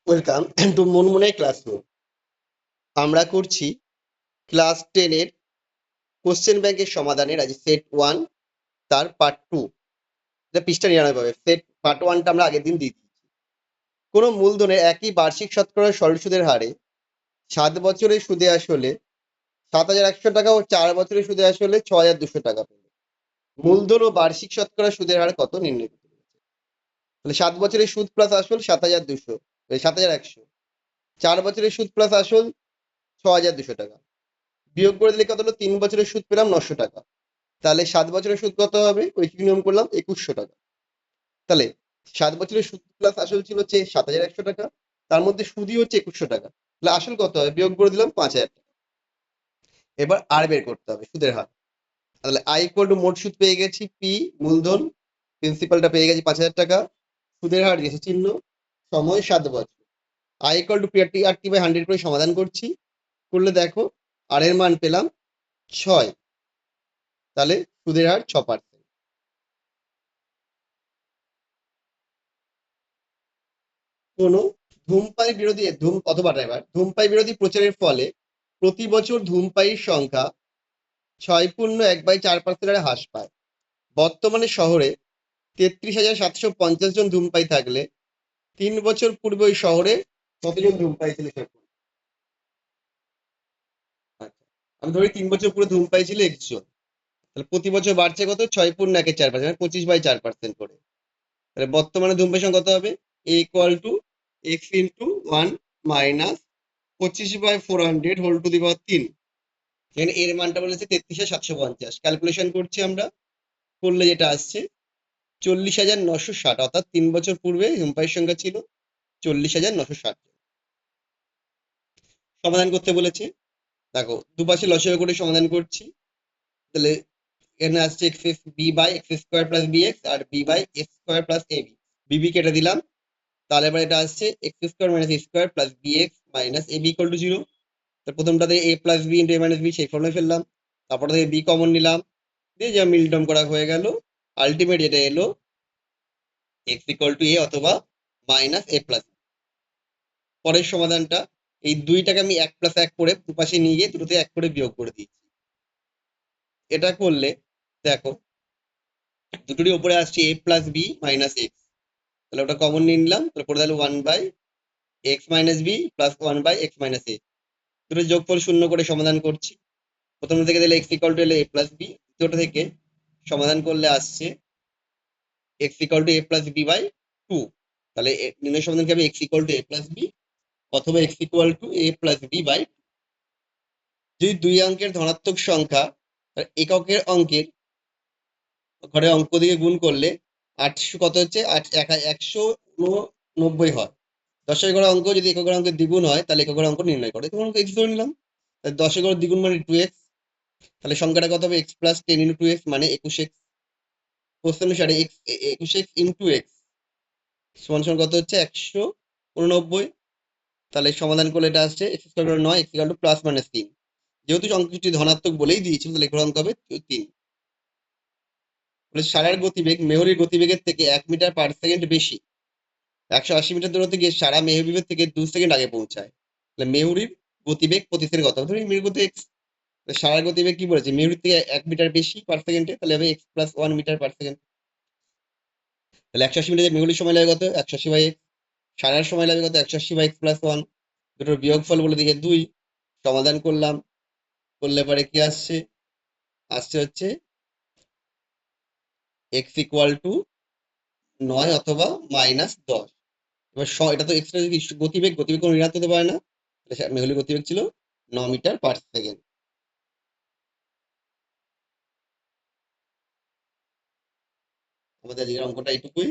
Welcome to মনমনে classroom. আমরা করছি class 10 এর কোশ্চেন ব্যাংকের সমাধানের আজ সেট 1 তার পার্ট 2। এটা পৃষ্ঠা 99। সেট পার্ট 1টা আমরা আগের দিন দিয়ে দিয়েছি। কোনো মূলধনের একই বার্ষিক শতকরা সরল সুদের হারে 7 বছরের সুদে আসলে 7,100 টাকা ও 4 বছরের সুদে আসলে 6,200 টাকা পেল। মূলধন ও বার্ষিক শতকরা সুদের হার কত নির্ণয় করতে হবে? তাহলে 7 বছরের সুদ প্লাস আসল 7,200, 7,100। 4 বছরের সুদ প্লাস আসল 6,200 টাকা। বিয়োগ করে দিলে কত হলো? 3 বছরের সুদ পেলাম 900 টাকা। তাহলে 7 বছরের সুদ কত হবে? ওই কি নিয়ম করলাম, 2,100 টাকা। তাহলে 7 বছরের সুদ প্লাস আসল ছিল হচ্ছে 7,100 টাকা, তার মধ্যে সুদই হচ্ছে 2,100 টাকা। তাহলে আসল কত হবে? বিয়োগ করে দিলাম 5,000 টাকা। এবার আর বের করতে হবে সুদের হার। তাহলে আই ইকুয়াল টু মোট সুদ পেয়ে গেছি পি, মূলধন প্রিন্সিপালটা পেয়ে গেছি 5,000 টাকা, সুদের হার দিয়েছে চিহ্ন, সময় 7 বছর। I equal to P R T, R T by 100 করে সমাধান করছি। করলে দেখো আর এর মান পেলাম 6। তাহলে সুদের হার 6%। কোনো ধূমপাই বিরোধী অথবা ড্রাইভার ধূমপাই বিরোধী প্রচারের ফলে প্রতি বছর ধূমপায়ীর সংখ্যা 6.1/4% হারে হ্রাস পায়। বর্তমানে শহরে 33,750 জন ধূমপায়ী থাকলে 3 বছর পূর্বে ওই শহরে কতজন ধূমপায়ী ছিল সেটা বলো। আচ্ছা, আমি ধরি 3 বছর পূর্বে ধূমপায়ী ছিল 21 জন। তাহলে প্রতি বছর বাড়ছে কত? 6.1/4%, মানে 25/4% করে। তাহলে বর্তমানে ধূমপায়ীর সংখ্যা কত হবে? A equal to X into 1 minus 25/400 whole to the power 3। এখানে এর মানটা বলেছে 33,750। ক্যালকুলেশন করছি আমরা, করলে যেটা আসছে 40,960, অর্থাৎ 3 বছর পূর্বে ধূমপায়ীর সংখ্যা ছিল 40,960। সমাধান করতে বলেছে। দেখো দুপাশে লসাগু করে সমাধান করছি। তাহলে এখানে আসছে x x b by x square plus b x আর b by x square plus a b. B b কেটে দিলাম। তাহলে এবার এটা আসছে x square minus a square plus b x minus a b equal to 0। তো প্রথমটাতে a plus b into a minus b সেই ফর্মে ফেললাম। তারপর থেকে বি কমন নিলাম, দিয়ে যা মিলটন করা হয়ে গেল। আলটিমেট এটা এলো এক্স ইকুয়াল টু এ অথবা মাইনাস এ প্লাস। পরের সমাধানটা, এই দুইটাকে আমি 1+1 করে দুপাশে নিয়ে গিয়ে দুটোতে 1 করে বিয়োগ করে দিচ্ছি। এটা করলে দেখো দুটোরই উপরে আসছে A plus B minus X. তাহলে ওটা কমন নিয়ে নিলাম। তাহলে পড়ে গেল 1/x minus B plus 1/x minus A. দুটো যোগফল শূন্য করে সমাধান করছি। প্রথম থেকে দিলে এক্স ইকুয়াল টু এলে এ প্লাস বি, দ্বিতীয়টা থেকে সমাধান করলে আসছে X equal to A plus B by 2। তাহলে নির্ণয় সমাধান কি হবে? X equal to A plus B অথবা X equal to A plus B by. যদি দুই অঙ্কের ধনাত্মক সংখ্যা এককের অঙ্কের ঘরে অঙ্ক দিয়ে গুণ করলে 800 কত হচ্ছে? 190 হয়। দশের ঘরে অঙ্ক যদি এককের অঙ্কের দ্বিগুণ হয় তাহলে এককের অঙ্ক নির্ণয় করে। তখন এক্স ধরে নিলাম। তাহলে 10 ঘরে দ্বিগুণ মানে 2x। তাহলে সংখ্যাটা কত হবে? এক্স প্লাস 10 ইন্টু এক্স মানে 21x। কোশ্চেন অনুসারে এক্স 21x ইন্টু এক্স সমান সমান কত হচ্ছে? 189। তাহলে সমাধান করলে এটা আসছে x square 9, x equal two plus minus 3। যেহেতু সংখ্যাটি ধনাত্মক বলেই দিয়েছিল তাহলে এখানে অঙ্ক হবে 3। সারার গতিবেগ মেহরির গতিবেগের থেকে 1 মিটার পার সেকেন্ড বেশি। 180 মিটার দূরত্বে গিয়ে সারা মেহরিবেগ থেকে 2 সেকেন্ড আগে পৌঁছায়। তাহলে মেহরির গতিবেগ প্রতি সেকেন্ড কত? ধরি মেরুর গতি এক্স, সারার গতিবেগ কি বলেছে? মেহরির থেকে 1 মিটার বেশি পার সেকেন্ডে, তাহলে হবে x plus 1 metre per second. তাহলে 180 মিটার মেহরির সময় লাগে কত? 180/x। সারার সময় লাগে কত? 180/x plus 1। দুটোর বিয়োগফল বলে দিকে 2। সমাধান করলাম, করলে পরে কি আসছে? আসছে হচ্ছে এক্স ইকুয়াল টু 9 অথবা -10। এবার এটা তো এক্সট্রা গতিবেগ, গতিবেগ কোনো ঋণাত্মক হতে পারে না। মেহুলি গতিবেগ ছিল 9 মিটার পার সেকেন্ড। আমাদের আজকের অঙ্কটা এইটুকুই।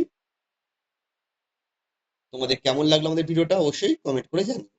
তোমাদের কেমন লাগলো আমাদের ভিডিওটা অবশ্যই কমেন্ট করে জানিও।